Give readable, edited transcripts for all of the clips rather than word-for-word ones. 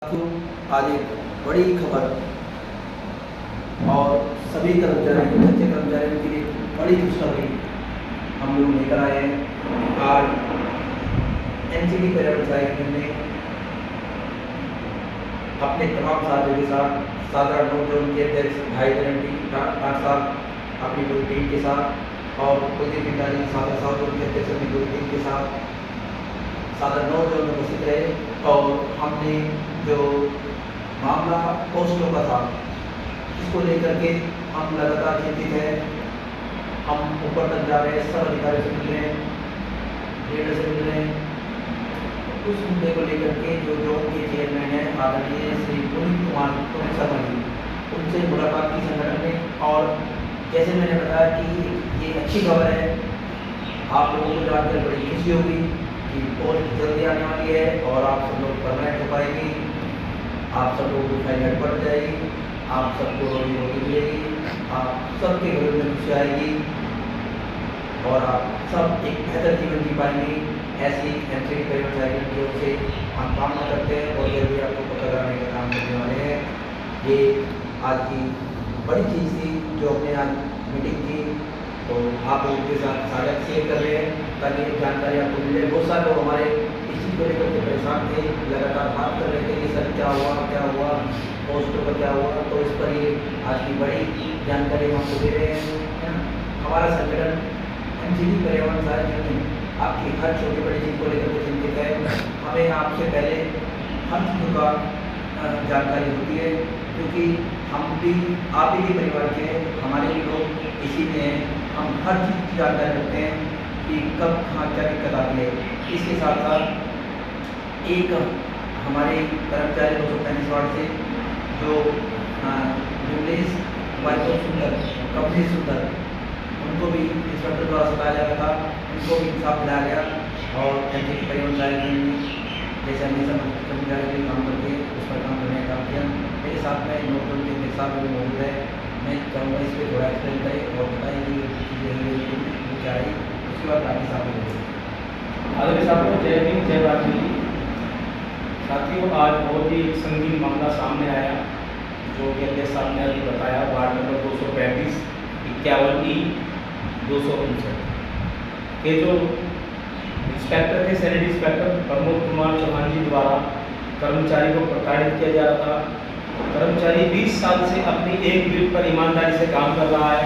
साथियों, आज एक बड़ी खबर और सभी कर्मचारियों, अच्छे कर्मचारियों के लिए बड़ी खुशखबरी हम लोग लेकर आए हैं। आज एनसीडी पर्यावरण सहायक ने अपने तमाम साथियों के साथ साधारण नौ जोन के अध्यक्ष भाई डॉक्टर साहब अपनी पूरी टीम के साथ और कुलदीप पिंडारी साधारण साउथ जोन के अध्यक्ष अपनी पूरी टीम के साथ साधारण नौ जोन में उपस्थित रहे और हमने जो मामला पोस्टों का था इसको लेकर के हम लगातार चिंतित हैं। हम ऊपर तक जा रहे हैं, सब अधिकारियों से मिल रहे हैं, लीडर से मिल रहे हैं। उस मुद्दे को लेकर के जो जोन के चेयरमैन हैं आदरणीय श्री पुनीत शर्मा जी, उनसे मुलाकात की संगठन में। और जैसे मैंने बताया कि ये अच्छी खबर है, आप लोगों को जानकर बड़ी खुशी होगी कि पोस्ट जल्दी आने वाली है और आप सब लोग परमानेंट हो पाएंगे। आप सब लोगों की फाइल बढ़ जाएगी, आप सबको रोजी रोटी मिलेगी, आप सबके घर में खुशी आएगी और आप सब एक बेहतर जीवन जी पाएंगे। ऐसी एनसीडी पर्यावरण सहायक की ओर से हम कामना करते हैं और जल्दी आपको पता कराने का काम करने वाले हैं। ये आज की बड़ी चीज़ थी जो हमने आज मीटिंग की, तो आप लोगों के साथ साझा शेयर कर रहे हैं ताकि जानकारी आपको मिल जाए। बहुत सारे लोग हमारे इस चीज़ को लेकर के परेशान थे, लगातार बात कर रहे थे कि सर क्या हुआ पोस्टों पर क्या हुआ। तो इस पर ये आज की बड़ी जानकारी हम आपको दे रहे हैं। हमारा संगठन एनसीडी पर्यावरण सहायक यूनियन आपकी हर छोटी बड़ी चीज़ को लेकर के चिंतित है। हमें आपसे पहले हर चीज़ों का जानकारी होती है क्योंकि हम भी आप ही के परिवार के हैं, हमारे भी लोग इसी में हैं। हम हर चीज़ की जानकारी रखते हैं कि कब कहाँ क्या दिक्कत आती है। इसके साथ साथ एक हमारे कर्मचारी 235 वार्ड से जो विमलेश वाइको सुंदर कमलेश सुंदर, उनको भी इंस्पेक्टर द्वारा सताया जा रहा था, उनको भी इंसाफ दिलाया गया। और एनसीडी पर्यावरण सहायक जैसे हमेशा कर्मचारी के काम करके उस पर काम करने का काम किया। मेरे साथ में नौकरी के मेरे साथ भी मौजूद है। मैं चाहूँगा इस पर थोड़ा एक्सप्लेन करें और बताएं कि चीज़ें वो क्या आई, उसके बाद बाकी साथ में आदरणीय साहब जय हिंद जय भारत जी। साथियों, आज बहुत ही संगीन मामला सामने आया जो कि अध्यक्ष साहब ने अभी बताया। वार्ड नंबर 235 51 259 के जो इंस्पेक्टर थे, सैनिटरी इंस्पेक्टर प्रमोद कुमार चौहान जी द्वारा कर्मचारी को प्रताड़ित किया जा रहा था। कर्मचारी 20 साल से अपनी एक ड्यूटी पर ईमानदारी से काम कर रहा है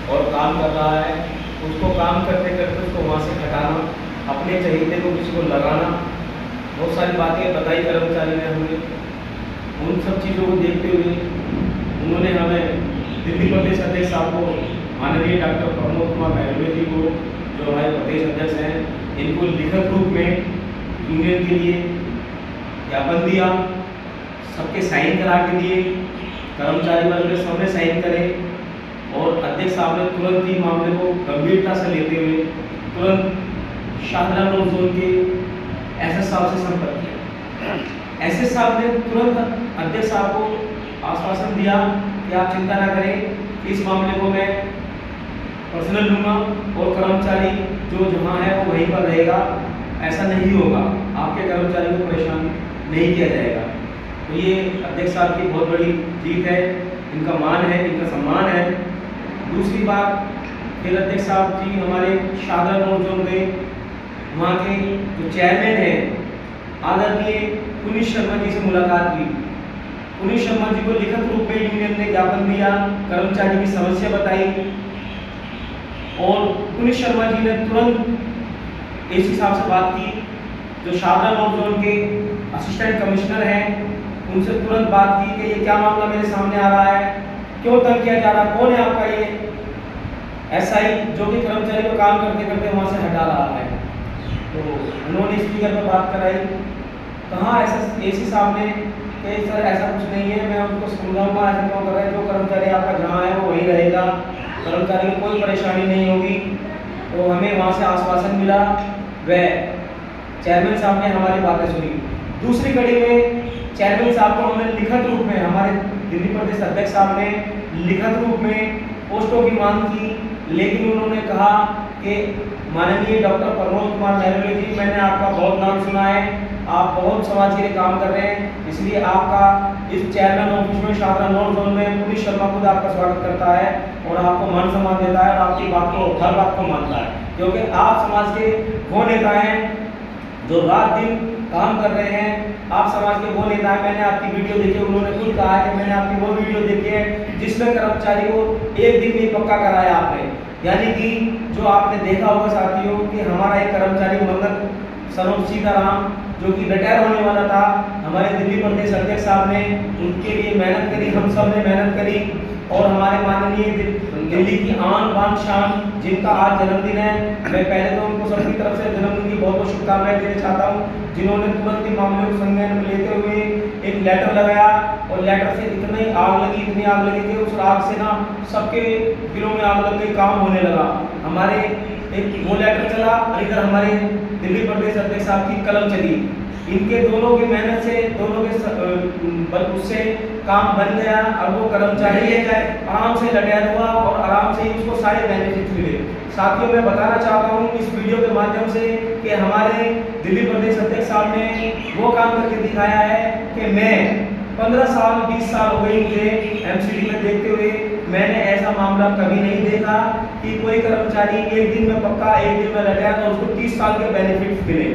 और काम कर रहा है। उसको काम करते करते उसको वहाँ से हटाना, अपने चहेते को किसी को लगाना, बहुत सारी बातें बताई कर्मचारी ने हमें। उन सब चीज़ों को देखते हुए उन्होंने हमें दिल्ली प्रदेश अध्यक्ष साहब को, माननीय डॉक्टर प्रमोद कुमार महलवे जी को, जो हमारे प्रदेश अध्यक्ष हैं, इनको लिखित रूप में यूनियन के लिए ज्ञापन दिया, सबके साइन करा के दिए, कर्मचारी वर्ग के सामने साइन करें और अध्यक्ष साहब ने तुरंत ही मामले को गंभीरता से लेते हुए तुरंत शाहजहां जोन के एसएस साहब से संपर्क किया। एसएस साहब ने तुरंत अध्यक्ष साहब को आश्वासन दिया कि आप चिंता न करें, इस मामले को मैं पर्सनल लूँगा और कर्मचारी जो जहाँ है वो वहीं पर रहेगा, ऐसा नहीं होगा, आपके कर्मचारी को परेशान नहीं किया जाएगा। तो ये अध्यक्ष साहब की बहुत बड़ी जीत है, इनका मान है, इनका सम्मान है। दूसरी बात, फिर अध्यक्ष साहब जी हमारे शाहजहां जोन गए, वहाँ के जो चेयरमैन हैं आदरणीय पुनीत शर्मा जी से मुलाकात हुई। पुनीत शर्मा जी को लिखित रूप में यूनियन ने ज्ञापन दिया, कर्मचारी की समस्या बताई और पुनीत शर्मा जी ने तुरंत एसी साहब से बात की, जो शाहजहां जोन के असिस्टेंट कमिश्नर हैं, उनसे तुरंत बात की कि ये क्या मामला मेरे सामने आ रहा है, क्यों तंग किया जा रहा है, कौन है आपका ये एसआई जो कि कर्मचारी को काम करते करते वहाँ से हटा रहा है। तो उन्होंने स्पीकर पर बात कराई, कहाँ ऐसा एसी साहब ने कि सर ऐसा कुछ नहीं है, मैं उनको समझाऊंगा, ऐसा क्यों कर रहे हैं, जो कर्मचारी आपका जहाँ है वो वहीं रहेगा, कर्मचारी को कोई परेशानी नहीं होगी। तो हमें वहाँ से आश्वासन मिला व चेयरमैन साहब ने हमारी बातें सुनी। दूसरी कड़ी में चेयरमैन साहब को हमने लिखित रूप में, हमारे दिल्ली प्रदेश अध्यक्ष साहब ने लिखित रूप में पोस्टों की मांग की, लेकिन उन्होंने कहा कि माननीय डॉक्टर प्रमोद कुमार महलवे जी, मैंने आपका बहुत नाम सुना है, आप बहुत समाज के लिए काम कर रहे हैं, इसलिए आपका इस चेयरमैन ऑफिस में शाहदरा नॉर्थ जोन में पुलिस शर्मा खुद आपका स्वागत करता है और आपको मान सम्मान देता है और आपकी बात को हर बात को मानता है, क्योंकि आप समाज के वो नेता हैं जो रात दिन काम कर रहे हैं। आप समाज के वो नेता हैं, मैंने आपकी वीडियो देखी, उन्होंने खुद कहा है कि मैंने आपकी वो वीडियो देखी है जिसमें कर्मचारी को एक दिन में पक्का कराया आपने, यानी कि जो आपने देखा होगा साथियों कि हमारा एक कर्मचारी मंगल सनोज सीताराम जो कि रिटायर होने वाला था, हमारे दिल्ली प्रदेश अध्यक्ष साहब ने उनके लिए मेहनत करी, हम सब ने मेहनत करी और हमारे माननीय दिल्ली की आन बान शान जिनका आज जन्मदिन है, मैं पहले तो उनको सबकी तरफ से जन्मदिन की बहुत बहुत शुभकामनाएं देना चाहता हूँ, जिन्होंने तुरंत ही मामले को संज्ञान में लेते हुए एक लेटर लगाया और लेटर से इतनी आग लगी कि उस आग से ना सबके दिलों में आग लग गई, काम होने लगा। हमारे एक वो लेटर चला और इधर हमारे दिल्ली प्रदेश अध्यक्ष साहब की कलम चली, इनके दोनों की मेहनत से, दोनों के उससे काम बन गया और वो कर्मचारी आराम से रिटायर हुआ और आराम से ही उसको सारे बेनिफिट मिले। साथियों, मैं बताना चाहता हूँ इस वीडियो के माध्यम से कि हमारे दिल्ली प्रदेश अध्यक्ष साहब ने वो काम करके दिखाया है कि मैं 15 साल 20 साल हो गई मुझे एमसीडी में देखते हुए, मैंने ऐसा मामला कभी नहीं देखा कि कोई कर्मचारी एक दिन में पक्का, एक दिन में रिटायर और उसको 30 साल के बेनिफिट्स मिले।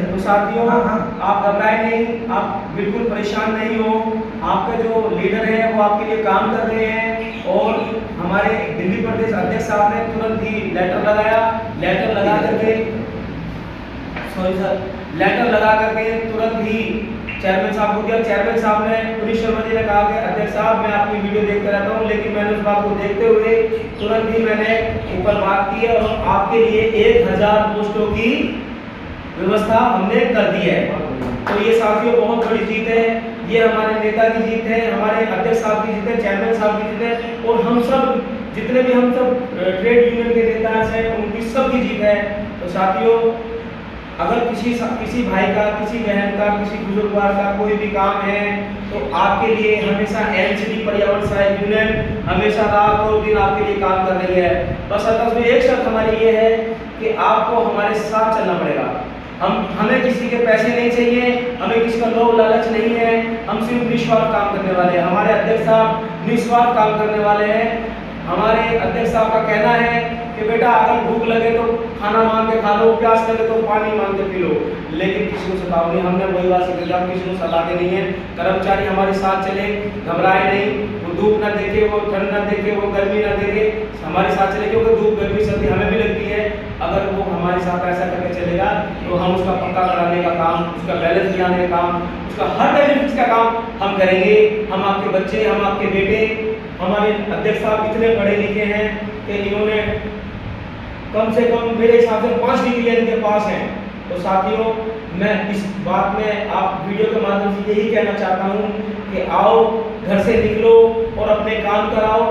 तो साथियों, आप घबराए नहीं, आप बिल्कुल परेशान नहीं हो, आपके जो लीडर हैं वो आपके लिए काम कर रहे हैं और हमारे दिल्ली प्रदेश अध्यक्ष साहब ने तुरंत ही लेटर लगा करके तुरंत ही चेयरमैन साहब को दिया। चेयरमैन साहब ने, पुलिस शर्मा जी ने कहा कि अध्यक्ष साहब मैं आपकी वीडियो देखते रहता हूँ, लेकिन मैंने उस बात को देखते हुए तुरंत ही मैंने ऊपर बात की है और आपके लिए 1000 पोस्टों की व्यवस्था हमने कर दी है। तो ये साथियों बहुत बड़ी जीत है, ये हमारे नेता की जीत है, हमारे अध्यक्ष साहब की जीत है, चेयरमैन साहब की जीत है और हम सब जितने भी हम सब ट्रेड यूनियन के नेता हैं उनकी सबकी जीत है। तो साथियों, अगर किसी भाई का, किसी बहन का, किसी बुजुर्गवार का कोई भी काम है तो आपके लिए हमेशा एनसीडी पर्यावरण सहायक यूनियन हमेशा रात और दिन आपके लिए काम कर रही है। बस उसमें एक शर्त हमारी ये है कि आपको हमारे साथ चलना पड़ेगा। हमें किसी के पैसे नहीं चाहिए, हमें किसी का लोभ लालच नहीं है, हम सिर्फ निस्वार्थ काम करने वाले हैं। हमारे अध्यक्ष साहब निस्वार्थ काम करने वाले हैं। हमारे अध्यक्ष साहब का कहना है कि बेटा अगर भूख लगे तो खाना मांग के खा लो, प्यास लगे तो पानी मांग के पी लो, लेकिन किसी को सताओ नहीं। हमने वही बात सीखी, हम किसी को सताते नहीं है। कर्मचारी हमारे साथ चले, घबराए नहीं, वो धूप ना देखे, वो ठंड ना देखे, वो गर्मी ना देखे, हमारे साथ चले, क्योंकि धूप गर्मी सर्दी हमें भी लगती है। अगर वो हमारे साथ ऐसा करके चलेगा तो हम उसका पक्का कराने का काम, उसका बैलेंस दिलाने का काम, उसका हर बेनिफिट्स का काम हम करेंगे। हम आपके बच्चे, हम आपके बेटे, हमारे अध्यक्ष साहब इतने पढ़े लिखे हैं कि इन्होंने कम से कम मेरे हिसाब से 5 डिग्री इनके पास हैं। तो साथियों, मैं इस बात में आप वीडियो के माध्यम से यही कहना चाहता हूँ कि आओ, घर से निकलो और अपने काम कराओ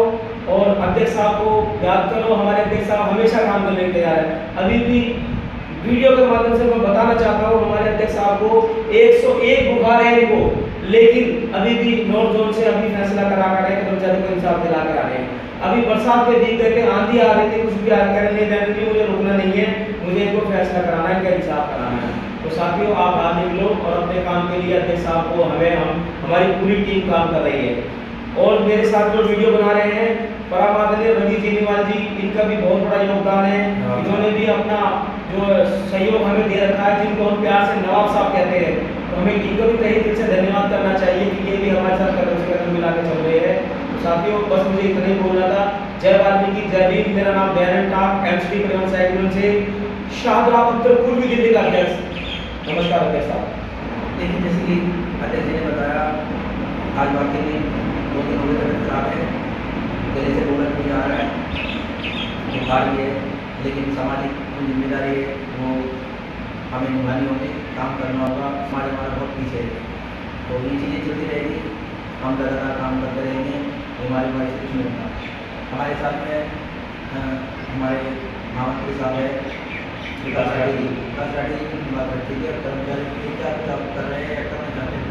और अध्यक्ष साहब को याद करो। हमारे अध्यक्ष साहब हमेशा काम करने के तैयार है। अभी भी वीडियो के माध्यम से मैं बताना चाहता हूँ हमारे अध्यक्ष साहब को 101 बुखार है इनको, लेकिन अभी भी नॉर्थ जोन से अभी फैसला करा कर रहे हैं, कर्मचारी को इंसाफ दिला कर आ रहे हैं। अभी बरसात के बीच गए थे, आंधी आ रही थी, कुछ भी आ करने देने, मुझे रुकना नहीं है, मुझे इनको फैसला कराना है, इनका इंसाफ कराना है। तो साथियों, आप बाहर निकलो और अपने काम के लिए अध्यक्ष साहब को हमारी पूरी टीम काम कर रही है। और मेरे साथ जो वीडियो बना रहे हैं परम आदरणीय रवि जेनीवाल जी, इनका भी बहुत बड़ा योगदान है। इन्होंने भी अपना जो सहयोग हमें दे रखा है, जिनको हम प्यार से नवाब साहब कहते हैं, तो हमें इनको भी तहे दिल से धन्यवाद करना चाहिए कि ये भी हमारे साथ कदम से कदम मिला के चल रहे हैं। तो साथियों, बस मुझे इतना ही बोलना था। जय वाल्मीकि, जय भीम। मेरा नाम दयानंद टाक, एमसीडी परिवहन सहायक यूनियन से शाहदरा उत्तर पूर्वी दिल्ली का अध्यक्ष। नमस्कार अध्यक्ष साहब। लेकिन जैसे कि अध्यक्ष जी ने बताया, आज वाकई में 2 दिन हो गए तबियत खराब है, गले से बोलना नहीं आ रहा है, बुखार भी है, लेकिन सामाजिक जो जिम्मेदारी है वो हमें निभानी होगी, काम करना होगा। समाज हमारा बहुत पीछे है, तो ये चीज़ें चलती रहेगी, हम लगातार काम करते रहेंगे, हमारे से कुछ नहीं होगा। हमारे साथ में हमारे महामंत्री साहब है विकास स्ट्रैटेजी की बात रखी है, कर्मचारी के लिए क्या कुछ आप कर रहे हैं या करना चाहते हैं?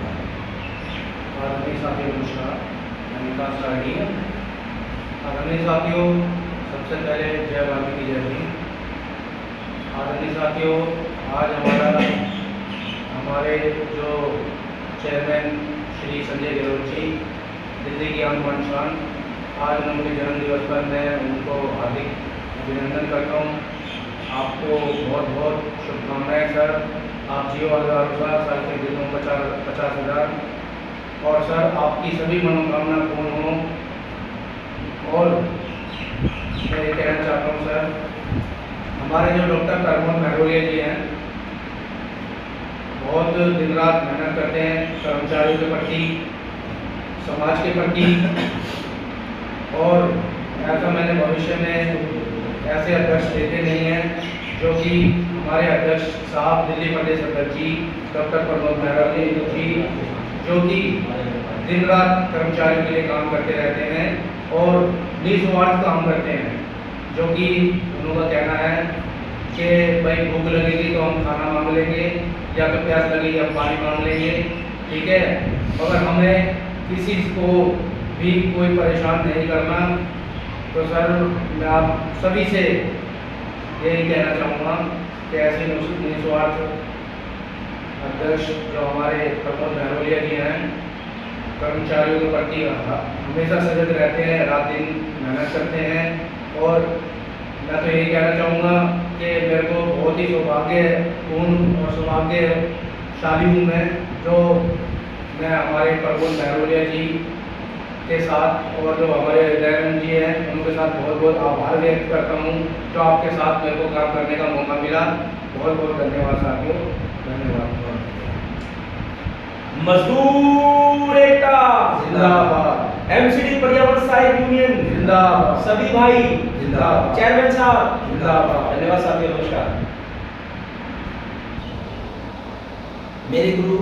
आदरणीय साथियों नमस्कार, मैं विकास स्ट्रैटेजी। आदरणीय साथियों, सबसे पहले जय वाल्मीकि जय भीम। आदरणीय साथियों, आज हमारे जो चेयरमैन श्री संजय गहलोत जी, दिल्ली की आन बान शान, आज उनके जन्मदिवस पर मैं उनको हार्दिक अभिनंदन करता हूँ। आपको बहुत बहुत शुभकामनाएं सर। आप जियो और साल के दिनों 50,000 और सर आपकी सभी मनोकामना पूर्ण हो। और मैं ये कहना चाहता हूँ सर, हमारे जो डॉक्टर प्रमोद महरोलिया जी हैं, बहुत दिन रात मेहनत करते हैं कर्मचारियों के प्रति, समाज के प्रति, और ऐसा मैंने भविष्य में ऐसे अध्यक्ष देखे नहीं हैं जो कि हमारे अध्यक्ष साहब दिल्ली प्रदेश अध्यक्ष जी डॉक्टर प्रमोद महरोलिया जी, जो कि दिन रात कर्मचारियों के लिए काम करते रहते हैं और निस्वार्थ काम करते हैं। जो कि उनका कहना है कि भाई भूख लगेगी तो हम खाना मांग लेंगे, या तो प्यास लगेगी हम पानी मांग लेंगे, ठीक है। अगर हमें किसी को भी कोई परेशान नहीं करना, तो सर मैं आप सभी से यही कहना चाहूँगा कि ऐसे निस्वार्थ अध्यक्ष जो हमारे प्रमोद महरोलिया जी हैं, कर्मचारियों के प्रति हमेशा सजग रहते हैं, रात दिन मेहनत करते हैं। और मैं तो यही कहना चाहूँगा कि मेरे को बहुत ही सौभाग्यपूर्ण और सौभाग्यशाली हूँ मैं, जो मैं हमारे प्रमोद महरोलिया जी के साथ और जो हमारे दयानंद जी हैं उनके साथ बहुत बहुत आभार व्यक्त करता हूँ, जो आपके साथ मेरे को काम करने का मौका मिला। बहुत बहुत धन्यवाद साथियों, धन्यवाद। मजदूर एकता जिंदाबाद, एमसीडी पर्यावरण सहायक यूनियन जिंदाबाद, सभी भाई जिंदाबाद, चेयरमैन साहब जिंदाबाद। धन्यवाद साथियों, नमस्कार। मेरे गुरु